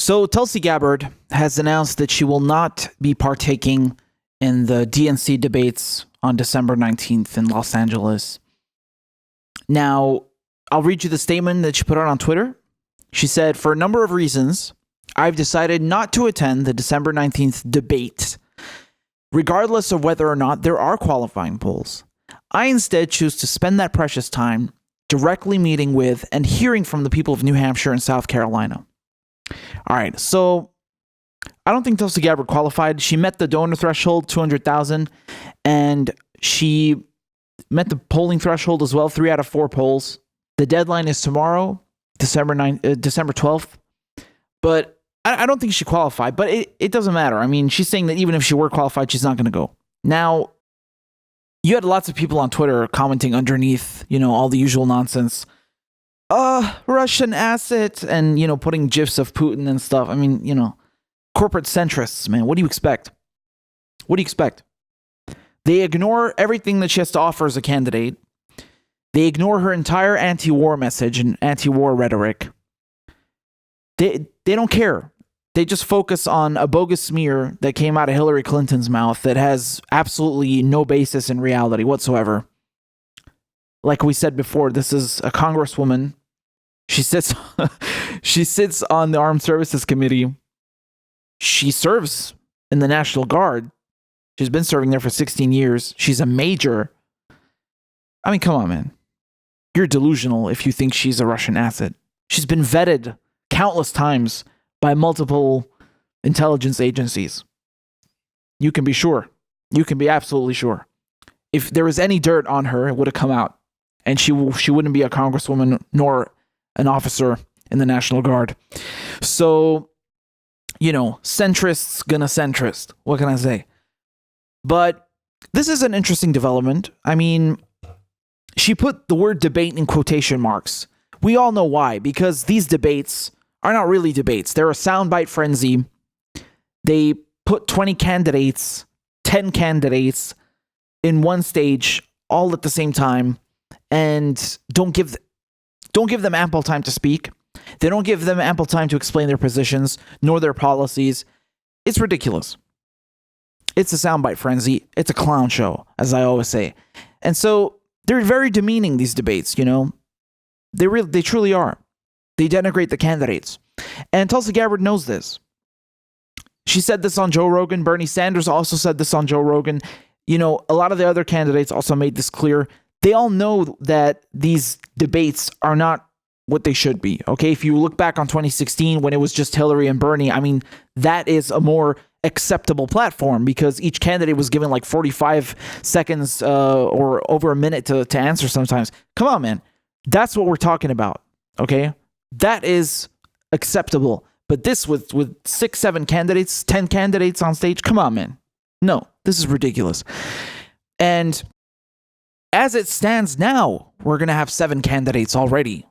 So Tulsi Gabbard has announced that she will not be partaking in the DNC debates on December 19th in Los Angeles. Now, I'll read you the statement that she put out on Twitter. She said, "For a number of reasons, I've decided not to attend the December 19th debate, regardless of whether or not there are qualifying polls. I instead choose to spend that precious time directly meeting with and hearing from the people of New Hampshire and South Carolina." All right, so I don't think Tulsi Gabbard qualified. She met the donor threshold, 200,000, and she met the polling threshold as well, 3 out of 4 polls. The deadline is tomorrow, December 12th. But I don't think she qualified, but it doesn't matter. I mean, she's saying that even if she were qualified, she's not going to go. Now, you had lots of people on Twitter commenting underneath, all the usual nonsense. Russian asset, and, putting gifs of Putin and stuff. I mean, corporate centrists, man. What do you expect? What do you expect? They ignore everything that she has to offer as a candidate. They ignore her entire anti-war message and anti-war rhetoric. They don't care. They just focus on a bogus smear that came out of Hillary Clinton's mouth that has absolutely no basis in reality whatsoever. Like we said before, this is a congresswoman. She sits on the Armed Services Committee. She serves in the National Guard. She's been serving there for 16 years. She's a major. I mean, come on, man. You're delusional if you think she's a Russian asset. She's been vetted countless times by multiple intelligence agencies. You can be sure. You can be absolutely sure. If there was any dirt on her, it would have come out. And she wouldn't be a congresswoman nor an officer in the National Guard. So, centrists gonna centrist. What can I say? But this is an interesting development. I mean, she put the word debate in quotation marks. We all know why, because these debates are not really debates. They're a soundbite frenzy. They put 20 candidates, 10 candidates in one stage all at the same time and don't give them ample time to speak. They don't give them ample time to explain their positions nor their policies. It's ridiculous. It's a soundbite frenzy. It's a clown show, as I always say. And so they're very demeaning, these debates, They truly are. They denigrate the candidates. And Tulsi Gabbard knows this. She said this on Joe Rogan. Bernie Sanders also said this on Joe Rogan. A lot of the other candidates also made this clear. They all know that these debates are not what they should be. Okay, if you look back on 2016 when it was just Hillary and Bernie, I mean, that is a more acceptable platform because each candidate was given like 45 seconds or over a minute to answer sometimes. Come on, man. That's what we're talking about. Okay, that is acceptable. But this with 6, 7 candidates, 10 candidates on stage, come on, man. No, this is ridiculous. And as it stands now, we're going to have 7 candidates already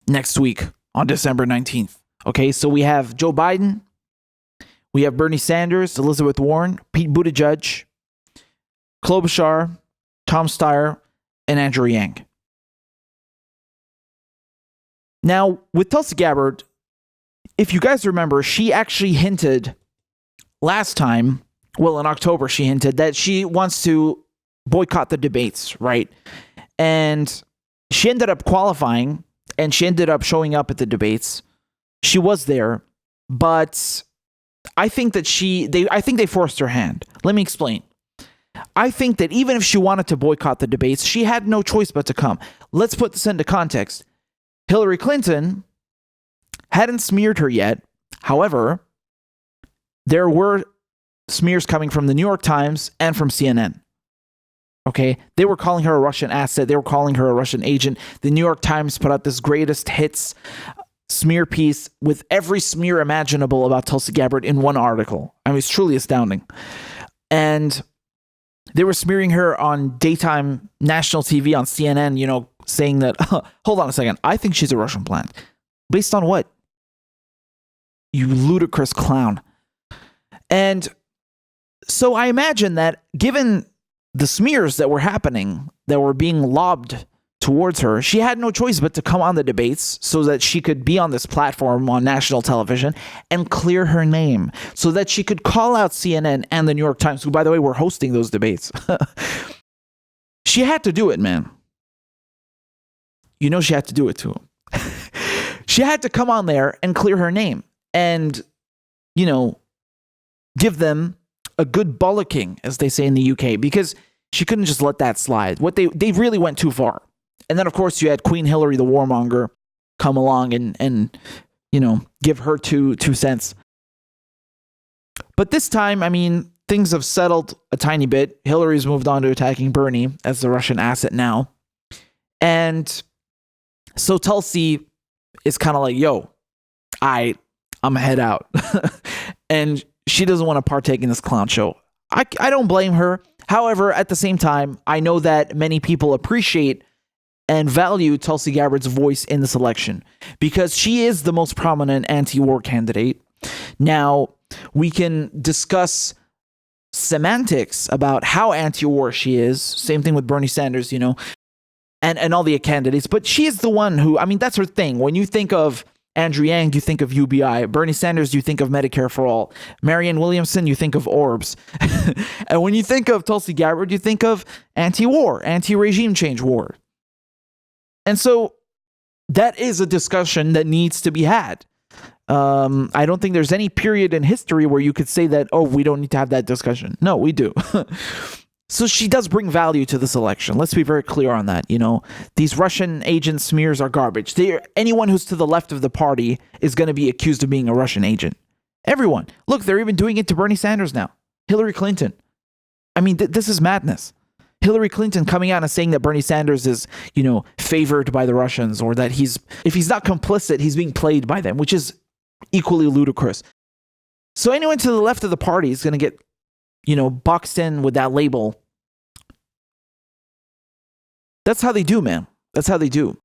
next week on December 19th. Okay, so we have Joe Biden, we have Bernie Sanders, Elizabeth Warren, Pete Buttigieg, Klobuchar, Tom Steyer, and Andrew Yang. Now, with Tulsi Gabbard, if you guys remember, she actually hinted last time, well, in October, she hinted that she wants to boycott the debates, right? And she ended up qualifying, and she ended up showing up at the debates. She was there, but I think that I think they forced her hand. Let me explain. I think that even if she wanted to boycott the debates, she had no choice but to come. Let's put this into context. Hillary Clinton hadn't smeared her yet. However, there were smears coming from the New York Times and from CNN. Okay, they were calling her a Russian asset. They were calling her a Russian agent. The New York Times put out this greatest hits smear piece with every smear imaginable about Tulsi Gabbard in one article. I mean, it's truly astounding. And they were smearing her on daytime national TV on CNN, saying that, hold on a second, I think she's a Russian plant. Based on what? You ludicrous clown. And so I imagine that given the smears that were happening, that were being lobbed towards her, she had no choice but to come on the debates so that she could be on this platform on national television and clear her name so that she could call out CNN and the New York Times, who, by the way, were hosting those debates. She had to do it, man. You know she had to do it to him. She had to come on there and clear her name and, you know, give them a good bollocking, as they say in the UK, because she couldn't just let that slide. They really went too far. And then, of course, you had Queen Hillary, the warmonger, come along and you know, give her two cents. But this time, I mean, things have settled a tiny bit. Hillary's moved on to attacking Bernie as the Russian asset now. And so Tulsi is kind of like, yo, I'm head out. And she doesn't want to partake in this clown show. I don't blame her. However, at the same time, I know that many people appreciate and value Tulsi Gabbard's voice in this election because she is the most prominent anti-war candidate. Now, we can discuss semantics about how anti-war she is. Same thing with Bernie Sanders, you know, and all the candidates. But she is the one who, I mean, that's her thing. When you think of Andrew Yang, you think of UBI. Bernie Sanders, you think of Medicare for All. Marianne Williamson, you think of Orbs. And when you think of Tulsi Gabbard, you think of anti-war, anti-regime change war. And so that is a discussion that needs to be had. I don't think there's any period in history where you could say that, oh, we don't need to have that discussion. No, we do. So she does bring value to this election. Let's be very clear on that. You know, these Russian agent smears are garbage. Anyone who's to the left of the party is going to be accused of being a Russian agent. Everyone. Look, they're even doing it to Bernie Sanders now. Hillary Clinton. I mean, this is madness. Hillary Clinton coming out and saying that Bernie Sanders is, you know, favored by the Russians, or that if he's not complicit, he's being played by them, which is equally ludicrous. So anyone to the left of the party is going to get, you know, boxed in with that label. That's how they do, man. That's how they do.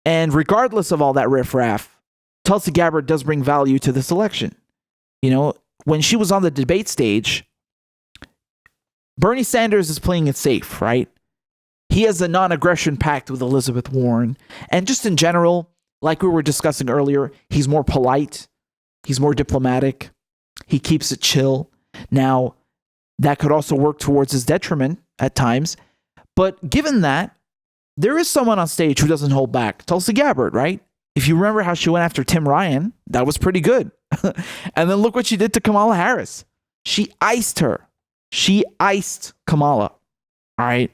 And regardless of all that riffraff, Tulsi Gabbard does bring value to this election. You know, when she was on the debate stage, Bernie Sanders is playing it safe, right? He has a non-aggression pact with Elizabeth Warren. And just in general, like we were discussing earlier, he's more polite. He's more diplomatic. He keeps it chill. Now, that could also work towards his detriment at times. But given that, there is someone on stage who doesn't hold back. Tulsi Gabbard, right? If you remember how she went after Tim Ryan, that was pretty good. And then look what she did to Kamala Harris. She iced her. She iced Kamala. All right?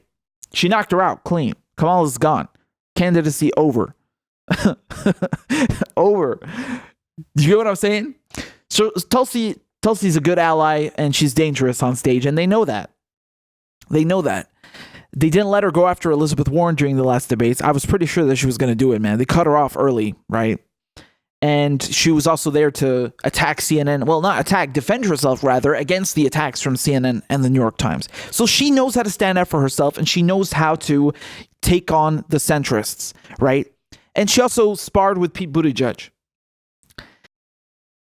She knocked her out clean. Kamala's gone. Candidacy over. Over. You get what I'm saying? So Tulsi's a good ally, and she's dangerous on stage, and they know that. They know that. They didn't let her go after Elizabeth Warren during the last debates. I was pretty sure that she was going to do it, man. They cut her off early, right? And she was also there to attack CNN. Well, not attack, defend herself, rather, against the attacks from CNN and the New York Times. So she knows how to stand up for herself, and she knows how to take on the centrists, right? And she also sparred with Pete Buttigieg.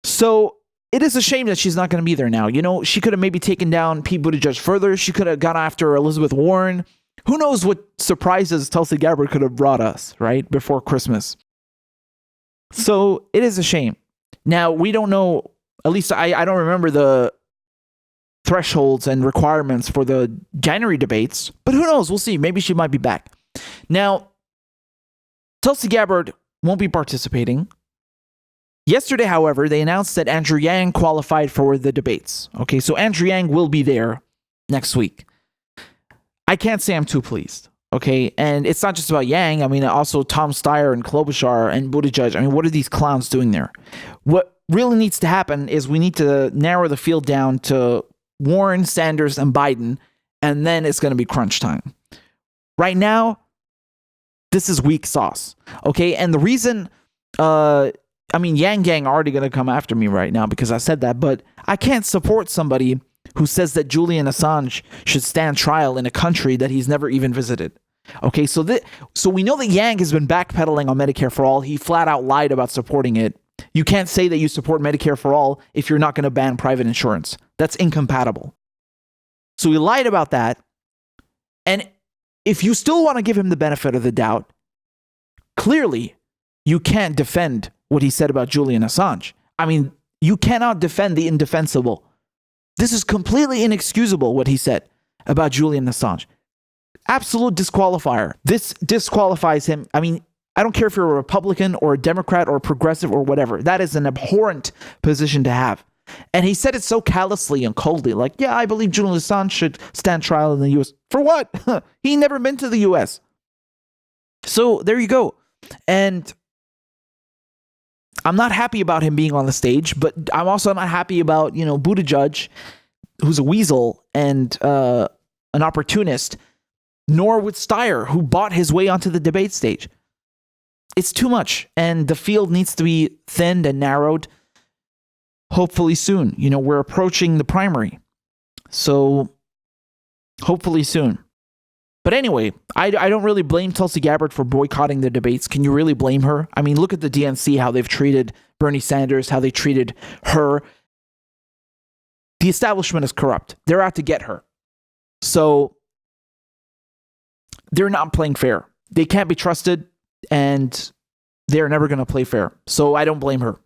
So it is a shame that she's not going to be there now. You know, she could have maybe taken down Pete Buttigieg further. She could have gone after Elizabeth Warren. Who knows what surprises Tulsi Gabbard could have brought us, right, before Christmas. So it is a shame. Now, we don't know, at least I don't remember the thresholds and requirements for the January debates, but who knows? We'll see. Maybe she might be back. Now, Tulsi Gabbard won't be participating. Yesterday, however, they announced that Andrew Yang qualified for the debates. Okay, so Andrew Yang will be there next week. I can't say I'm too pleased. Okay, and it's not just about Yang. I mean, also Tom Steyer and Klobuchar and Buttigieg. I mean, what are these clowns doing there? What really needs to happen is we need to narrow the field down to Warren, Sanders, and Biden, and then it's going to be crunch time. Right now, this is weak sauce. Okay, and the reason, I mean, Yang Gang already going to come after me right now because I said that, but I can't support somebody who says that Julian Assange should stand trial in a country that he's never even visited. Okay, so we know that Yang has been backpedaling on Medicare for All. He flat out lied about supporting it. You can't say that you support Medicare for All if you're not going to ban private insurance. That's incompatible. So he lied about that. And if you still want to give him the benefit of the doubt, clearly you can't defend what he said about Julian Assange. I mean, you cannot defend the indefensible. This is completely inexcusable what he said about Julian Assange. Absolute disqualifier. This disqualifies him. I mean, I don't care if you're a Republican or a Democrat or a progressive or whatever. That is an abhorrent position to have. And he said it so callously and coldly, like, yeah, I believe Julian Assange should stand trial in the U.S. For what? He never been to the U.S. So there you go. And I'm not happy about him being on the stage, but I'm also not happy about, Buttigieg, who's a weasel and an opportunist, nor with Steyer, who bought his way onto the debate stage. It's too much, and the field needs to be thinned and narrowed, hopefully soon. We're approaching the primary, so hopefully soon. But anyway, I don't really blame Tulsi Gabbard for boycotting the debates. Can you really blame her? I mean, look at the DNC, how they've treated Bernie Sanders, how they treated her. The establishment is corrupt. They're out to get her. So they're not playing fair. They can't be trusted, and they're never going to play fair. So I don't blame her.